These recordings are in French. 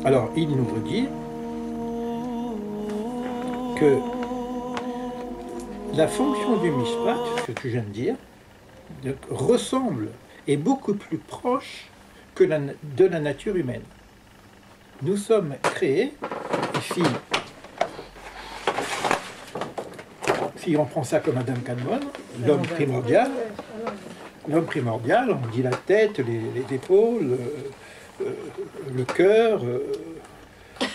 Alors, il nous dit que la fonction du mishpat, ce que tu viens de dire, ressemble, est beaucoup plus proche que de la nature humaine. Nous sommes créés, ici, si on prend ça comme Adam Kadmon, l'homme primordial, on dit la tête, les épaules, le cœur,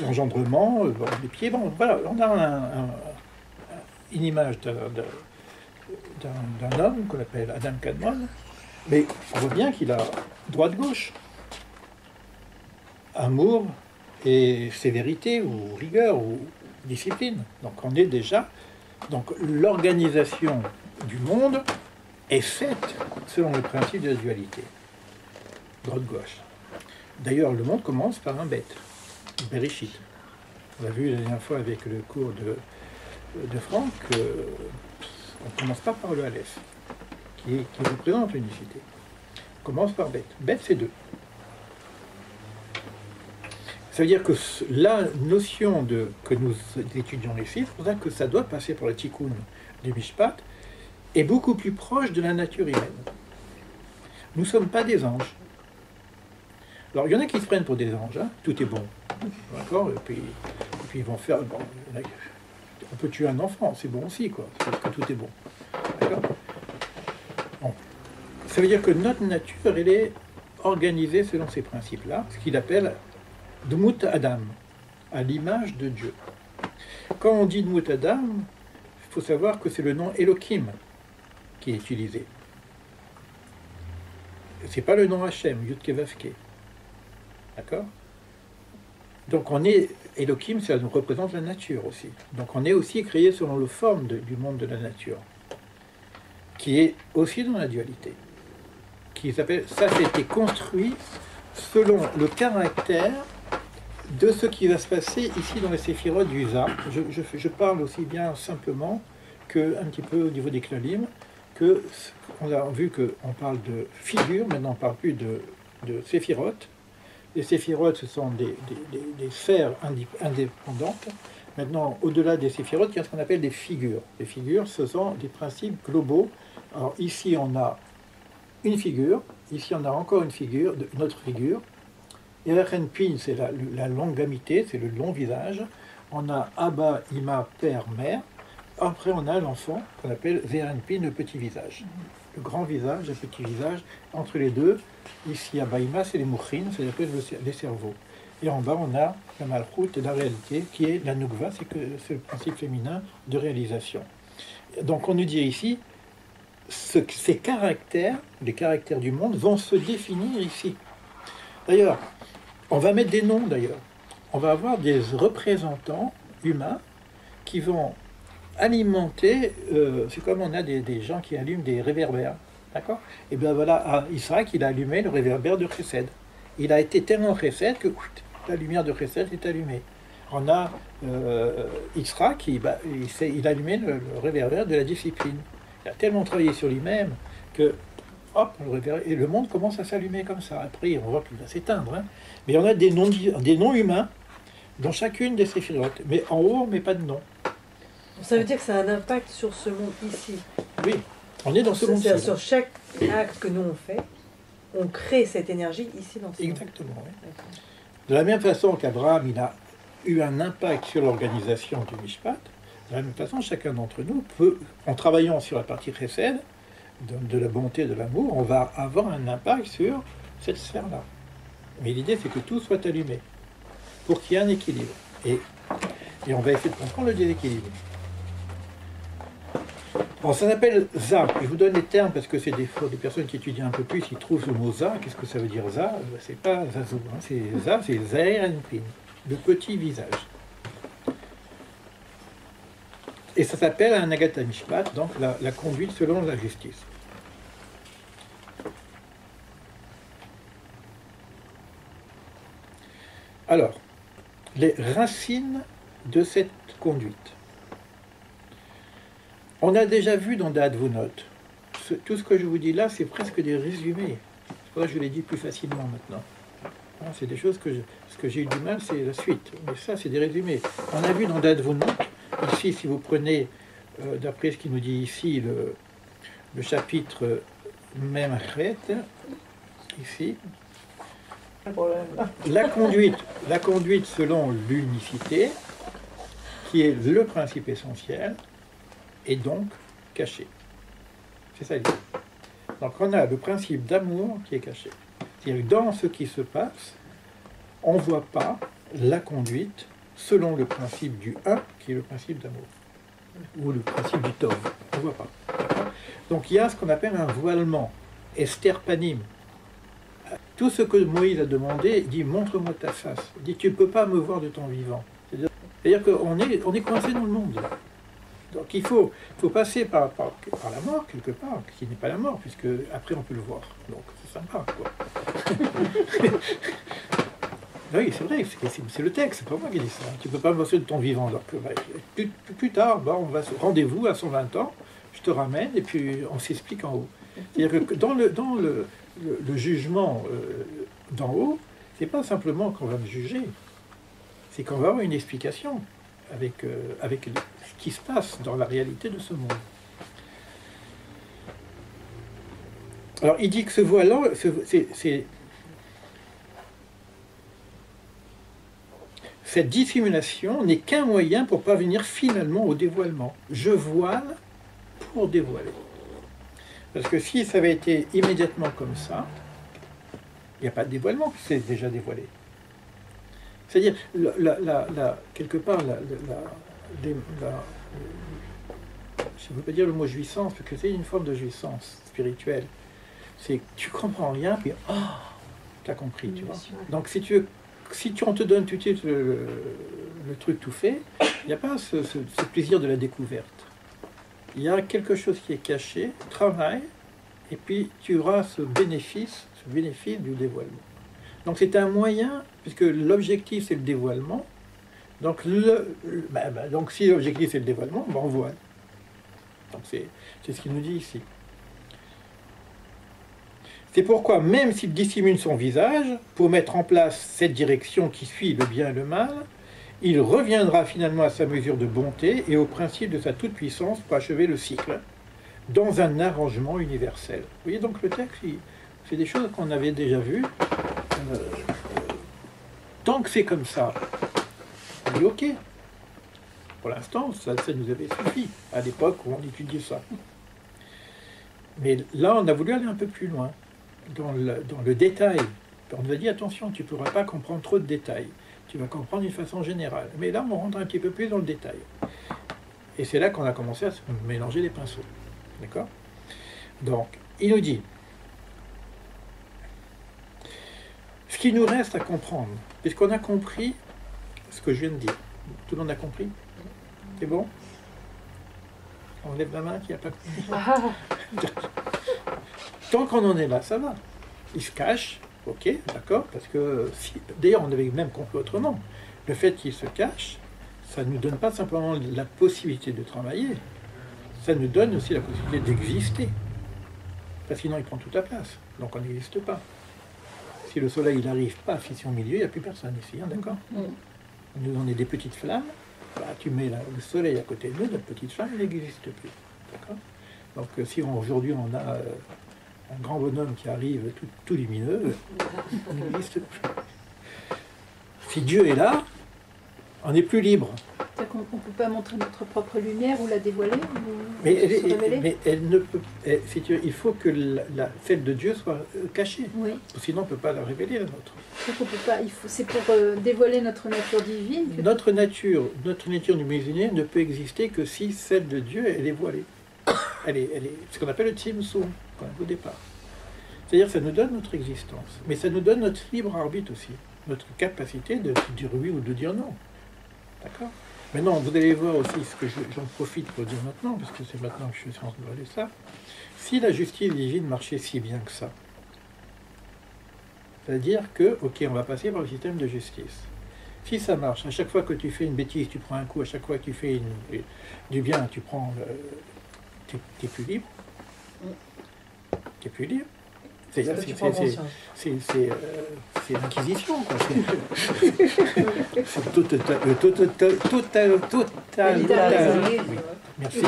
l'engendrement, les pieds, bon, voilà, on a une image d'un homme qu'on appelle Adam Kadmon, mais on voit bien qu'il a droite-gauche, amour et sévérité ou rigueur ou discipline. Donc on est déjà... Donc l'organisation du monde est faite selon le principe de la dualité, droite-gauche. D'ailleurs, le monde commence par un bête, Bereshit. On l'a vu la dernière fois avec le cours de Franck, on ne commence pas par le Aleph, qui représente l'unicité. On commence par bête. Bête, c'est deux. Ça veut dire que la notion que nous étudions les chiffres, c'est pour ça que ça doit passer par le tikkun du Mishpat, est beaucoup plus proche de la nature humaine. Nous ne sommes pas des anges. Alors, il y en a qui se prennent pour des anges, hein, tout est bon. D'accord, et puis ils vont faire... Bon, on peut tuer un enfant, c'est bon aussi, quoi, parce que tout est bon. D'accord. Bon. Ça veut dire que notre nature, elle est organisée selon ces principes-là, ce qu'il appelle Dmut Adam, à l'image de Dieu. Quand on dit Dmut Adam, il faut savoir que c'est le nom Elohim qui est utilisé. C'est pas le nom Hachem, Yud Kevavke. D'accord? Donc on est, Elohim, ça nous représente la nature aussi. Donc on est aussi créé selon la forme du monde de la nature, qui est aussi dans la dualité. Qui s'appelle, ça a été construit selon le caractère de ce qui va se passer ici dans les séphirotes du Za. Je parle aussi bien simplement qu'un petit peu au niveau des klalim, que on a vu qu'on parle de figures, maintenant on ne parle plus de séphirotes. Les séphirotes, ce sont des sphères indépendantes. Maintenant, au-delà des séphirotes, il y a ce qu'on appelle des figures. Les figures, ce sont des principes globaux. Alors ici, on a une figure, ici on a encore une figure, une autre figure. Erechenpin, c'est la longamité, c'est le long visage. On a Abba, Ima, père, mère. Après, on a l'enfant qu'on appelle Zerenpin, le petit visage. Le grand visage, le petit visage. Entre les deux, ici, Abba, Ima, c'est les mouchrines, c'est-à-dire les cerveaux. Et en bas, on a la malchoute et la réalité, qui est la nougva, c'est le principe féminin de réalisation. Donc, on nous dit ici, ces caractères, les caractères du monde, vont se définir ici. D'ailleurs, on va mettre des noms, d'ailleurs. On va avoir des représentants humains qui vont alimenter, c'est comme on a des gens qui allument des réverbères, d'accord? Et bien voilà, Israël, il a allumé le réverbère de Chesed. Il a été tellement Chesed que la lumière de Chesed est allumée. On a Israël il a allumé le réverbère de la discipline. Il a tellement travaillé sur lui-même que, hop, et le monde commence à s'allumer comme ça. Après, on voit qu'il va s'éteindre. Hein. Mais on a des noms humains dans chacune des séphirotes. Mais en haut, on ne met pas de nom. Ça veut dire que ça a un impact sur ce monde ici. Oui, on est dans ce monde-ci. C'est-à-dire sur chaque acte que nous on fait, on crée cette énergie ici dans ce monde. Exactement. Oui. De la même façon qu'Abraham, il a eu un impact sur l'organisation du Mishpat, de la même façon, chacun d'entre nous peut, en travaillant sur la partie Chesed, de la bonté, de l'amour, on va avoir un impact sur cette sphère-là. Mais l'idée, c'est que tout soit allumé, pour qu'il y ait un équilibre. Et on va essayer de comprendre le déséquilibre. Bon, ça s'appelle Za. Je vous donne les termes parce que c'est des personnes qui étudient un peu plus, ils trouvent le mot Za. Qu'est-ce que ça veut dire Za? C'est pas Zazou, hein. C'est Za, c'est Zaer Enpin, le petit visage. Et ça s'appelle un Agatha Mishpat, donc la conduite selon la justice. Alors, les racines de cette conduite. On a déjà vu dans Da'at-Vunot. Tout ce que je vous dis là, c'est presque des résumés. C'est pour ça que je l'ai dit plus facilement maintenant. Hein, c'est des choses ce que j'ai eu du mal, c'est la suite. Mais ça, c'est des résumés. On a vu dans Dadvunut, ici, si vous prenez, d'après ce qu'il nous dit ici, le chapitre Memchet, ici, la conduite selon l'unicité, qui est le principe essentiel, est donc cachée. C'est ça l'idée. Donc on a le principe d'amour qui est caché. C'est-à-dire que dans ce qui se passe, on ne voit pas la conduite selon le principe du un, qui est le principe d'amour, ou le principe du tov. On ne voit pas. Donc il y a ce qu'on appelle un voilement, esterpanim. Tout ce que Moïse a demandé, il dit montre-moi ta face. Il dit tu ne peux pas me voir de ton vivant. C'est-à-dire qu'on est coincé dans le monde. Donc il faut passer par la mort quelque part, qui n'est pas la mort, puisque après on peut le voir. Donc c'est sympa, quoi. Oui, c'est vrai, c'est le texte, c'est pas moi qui dis ça. Tu ne peux pas me voir de ton vivant. Donc, plus tard, on va rendez-vous à 120 ans, je te ramène et puis on s'explique en haut. C'est-à-dire que dans le jugement d'en haut, c'est pas simplement qu'on va me juger, c'est qu'on va avoir une explication avec ce qui se passe dans la réalité de ce monde. Alors il dit que ce voile-là, cette dissimulation n'est qu'un moyen pour parvenir finalement au dévoilement. Je voile pour dévoiler. Parce que si ça avait été immédiatement comme ça, il n'y a pas de dévoilement, c'est déjà dévoilé. C'est-à-dire, quelque part, je ne veux pas dire le mot jouissance, parce que c'est une forme de jouissance spirituelle. C'est que tu comprends rien, puis tu as compris, tu vois. Donc si on te donne tout de suite le truc tout fait, il n'y a pas ce plaisir de la découverte. Il y a quelque chose qui est caché, travail, et puis tu auras ce bénéfice du dévoilement. Donc c'est un moyen, puisque l'objectif c'est le dévoilement, donc, donc si l'objectif c'est le dévoilement, on voile. Donc c'est ce qu'il nous dit ici. C'est pourquoi, même s'il dissimule son visage, pour mettre en place cette direction qui suit le bien et le mal, il reviendra finalement à sa mesure de bonté et au principe de sa toute-puissance pour achever le cycle, dans un arrangement universel. Vous voyez donc le texte, c'est des choses qu'on avait déjà vues. Tant que c'est comme ça, on dit ok. Pour l'instant, ça nous avait suffi à l'époque où on étudiait ça. Mais là, on a voulu aller un peu plus loin, dans le détail. On nous a dit attention, tu ne pourras pas comprendre trop de détails. Tu vas comprendre d'une façon générale. Mais là, on rentre un petit peu plus dans le détail. Et c'est là qu'on a commencé à se mélanger les pinceaux. D'accord? Donc, il nous dit, ce qui nous reste à comprendre, puisqu'on a compris ce que je viens de dire. Tout le monde a compris? C'est bon? On lève la main qui n'a pas compris. Tant qu'on en est là, ça va. Il se cache, ok, d'accord, parce que d'ailleurs on avait même compris autrement. Le fait qu'il se cache, ça ne nous donne pas simplement la possibilité de travailler, ça nous donne aussi la possibilité d'exister. Parce que sinon il prend toute la place, donc on n'existe pas. Si le soleil n'arrive pas à fixer au milieu, il n'y a plus personne ici, hein, d'accord? Nous on est des petites flammes, bah, tu mets le soleil à côté de nous, notre petite flamme, elle n'existe plus. D'accord? Donc si aujourd'hui on a un grand bonhomme qui arrive tout lumineux, on n'existe plus. Si Dieu est là, on n'est plus libre. C'est-à-dire qu'on ne peut pas montrer notre propre lumière ou la dévoiler mais elle ne peut. Il faut que celle de Dieu soit cachée. Oui. Sinon on ne peut pas la révéler, la nôtre. Donc on peut pas, c'est pour dévoiler notre nature divine. Notre nature du musulman ne peut exister que si celle de Dieu, elle est voilée. Elle est ce qu'on appelle le Tzimtzum, au départ. C'est-à-dire que ça nous donne notre existence, mais ça nous donne notre libre arbitre aussi, notre capacité de dire oui ou de dire non. D'accord? Maintenant, vous allez voir aussi ce que j'en profite pour dire maintenant, parce que c'est maintenant que je suis en train de parler ça. Si la justice divine marchait si bien que ça, c'est-à-dire que, ok, on va passer par le système de justice. Si ça marche, à chaque fois que tu fais une bêtise, tu prends un coup, à chaque fois que tu fais du bien, tu prends... T'es plus libre. T'es plus libre. C'est Là, tu prends conscience. c'est l'inquisition, quoi. C'est total. Oui. Merci.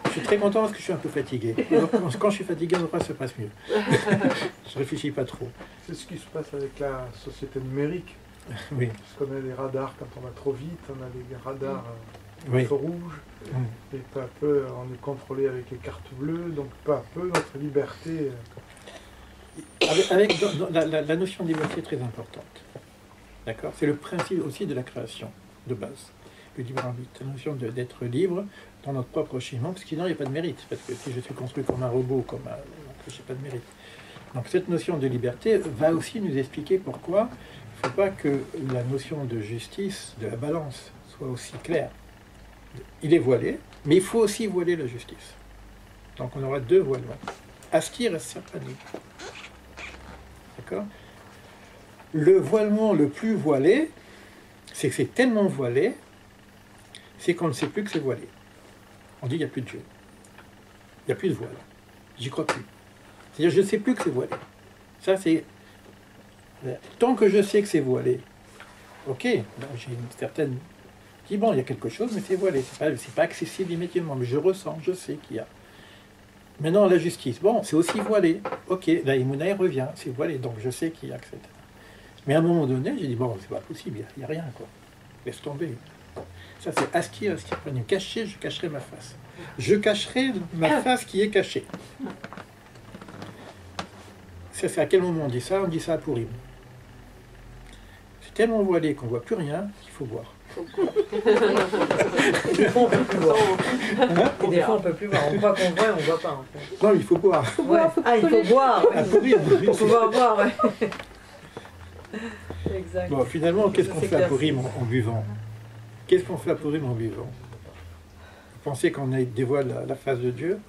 Je suis très content parce que je suis un peu fatigué. Alors, quand je suis fatigué, le reste se passe mieux. Je réfléchis pas trop. C'est ce qui se passe avec la société numérique. Oui. Parce qu'on a les radars quand on va trop vite, on a les radars Oui. feu rouge, et peu à peu on est contrôlé avec les cartes bleues, donc peu à peu notre liberté... La notion de liberté est très importante. D'accord? C'est le principe aussi de la création, de base. Le libre arbitre, la notion d'être libre dans notre propre schéma, parce que sinon il n'y a pas de mérite. Parce que si je suis construit comme un robot, je n'ai pas de mérite. Donc cette notion de liberté va aussi nous expliquer pourquoi il ne faut pas que la notion de justice, de la balance, soit aussi claire. Il est voilé, mais il faut aussi voiler la justice. Donc on aura deux voilements. Astir et Serpani. D'accord? Le voilement le plus voilé, c'est que c'est tellement voilé, c'est qu'on ne sait plus que c'est voilé. On dit qu'il n'y a plus de Dieu. Il n'y a plus de voile. J'y crois plus. C'est-à-dire je ne sais plus que c'est voilé. Ça c'est... Tant que je sais que c'est voilé, ok, j'ai une certaine... Je dis bon, il y a quelque chose, mais c'est voilé. C'est pas accessible immédiatement, mais je ressens, je sais qu'il y a. Maintenant, la justice, bon, c'est aussi voilé. Ok, la Imounaï revient, c'est voilé, donc je sais qu'il y a, etc. Mais à un moment donné, j'ai dit, bon, c'est pas possible, il n'y a rien, quoi. Laisse tomber. Ça, c'est Astir. Caché, je cacherai ma face. Je cacherai ma face qui est cachée. Ça, c'est à quel moment on dit ça? On dit ça à Pourim. C'est tellement voilé qu'on ne voit plus rien qu'il faut boire. Et des fois, on peut plus voir. Et des fois, on peut plus voir. On croit qu'on voit et on voit pas, en fait. Non, il faut boire. Ouais. Ah, il faut boire. À Pourim, Pour pouvoir boire, ouais. Exact. Bon, finalement, qu'est-ce qu'on C'est fait à clair. Pourim en buvant? Qu'est-ce qu'on fait à Pourim en buvant? Vous pensez qu'on dévoile la face de Dieu?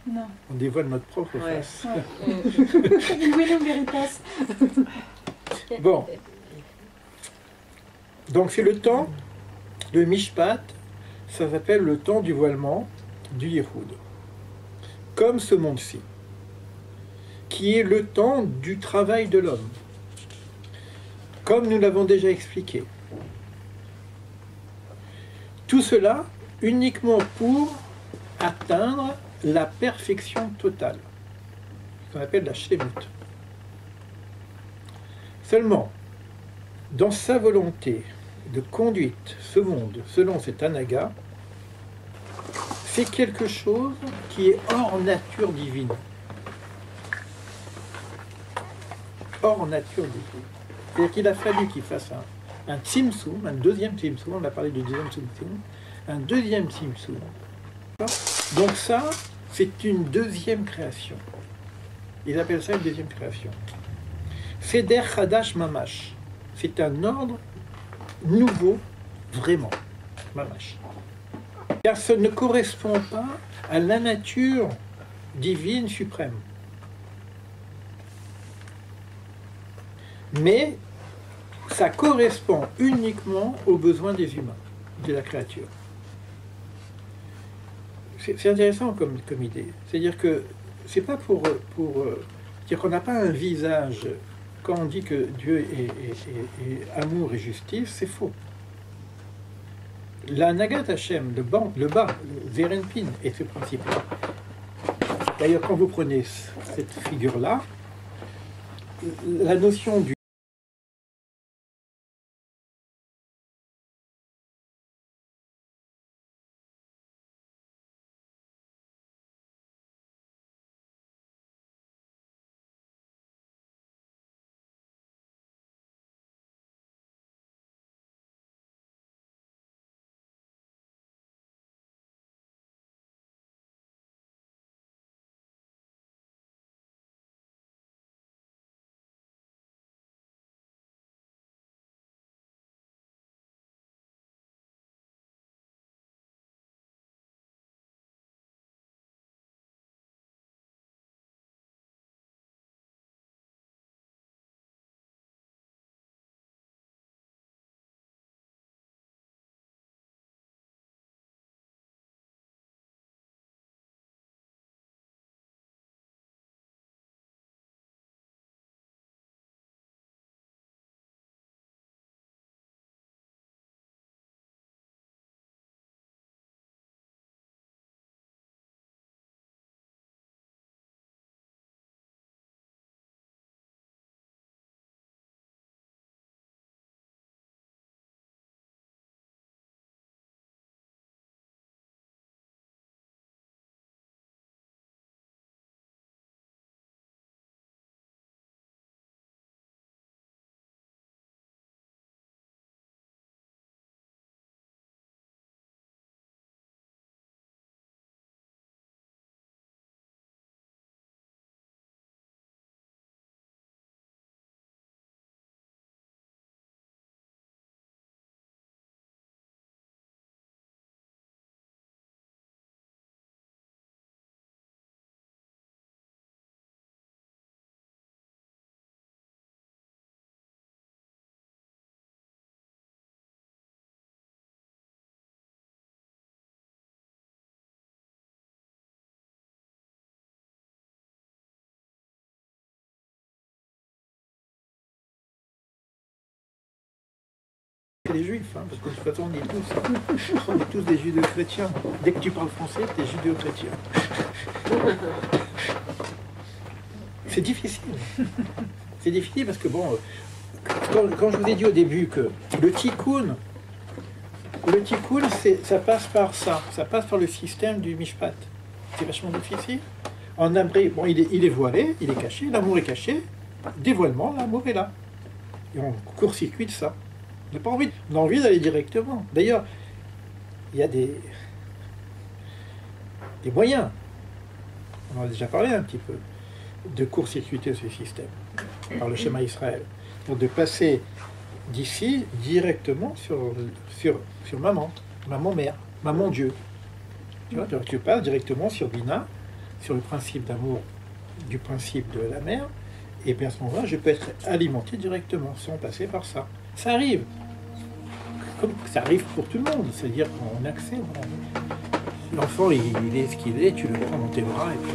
Non. On dévoile notre propre Ouais. face. William Veritas. Bon. Donc c'est le temps, le Mishpat, ça s'appelle le temps du voilement du Yihoud. Comme ce monde-ci, qui est le temps du travail de l'homme. Comme nous l'avons déjà expliqué. Tout cela uniquement pour atteindre la perfection totale, ce qu'on appelle la Shlemut. Seulement, dans sa volonté de conduite, ce monde, selon cet anaga, c'est quelque chose qui est hors nature divine. Hors nature divine. C'est-à-dire qu'il a fallu qu'il fasse un tzimtzum, un deuxième tzimtzum, on a parlé du deuxième tzimtzum, un deuxième tzimtzum. Donc ça, c'est une deuxième création. Ils appellent ça une deuxième création. Seder Chadash Mamash. C'est un ordre nouveau, vraiment. Mamash. Car ce ne correspond pas à la nature divine suprême. Mais ça correspond uniquement aux besoins des humains, de la créature. C'est intéressant comme idée. C'est-à-dire que c'est pas pour dire qu'on n'a pas un visage. Quand on dit que Dieu est amour et justice, c'est faux. La Nagat Hashem, le bas, le Zerenpin, est ce principe-là. D'ailleurs, quand vous prenez cette figure-là, la notion du que les juifs, hein, parce que de toute façon, on est tous des judéo-chrétiens. Dès que tu parles français, tu es judéo-chrétien. C'est difficile. C'est difficile parce que, bon, quand je vous ai dit au début que le tikkun, ça passe par ça. Ça passe par le système du mishpat. C'est vachement difficile. En abré, bon, il est voilé, il est caché, l'amour est caché. Dévoilement, l'amour est là. Et on court-circuite ça. On n'a pas envie, on a envie d'aller directement. D'ailleurs, il y a des moyens, on en a déjà parlé un petit peu, de court-circuiter ce système par le schéma Israël. Donc de passer d'ici directement sur maman-mère, maman-Dieu. Tu vois, donc tu passes directement sur Bina, sur le principe d'amour, du principe de la mère, et bien à ce moment-là, je peux être alimenté directement, sans passer par ça. Ça arrive. Comme ça arrive pour tout le monde, c'est-à-dire qu'on a accès. L'enfant, il est ce qu'il est, tu le prends dans tes bras et puis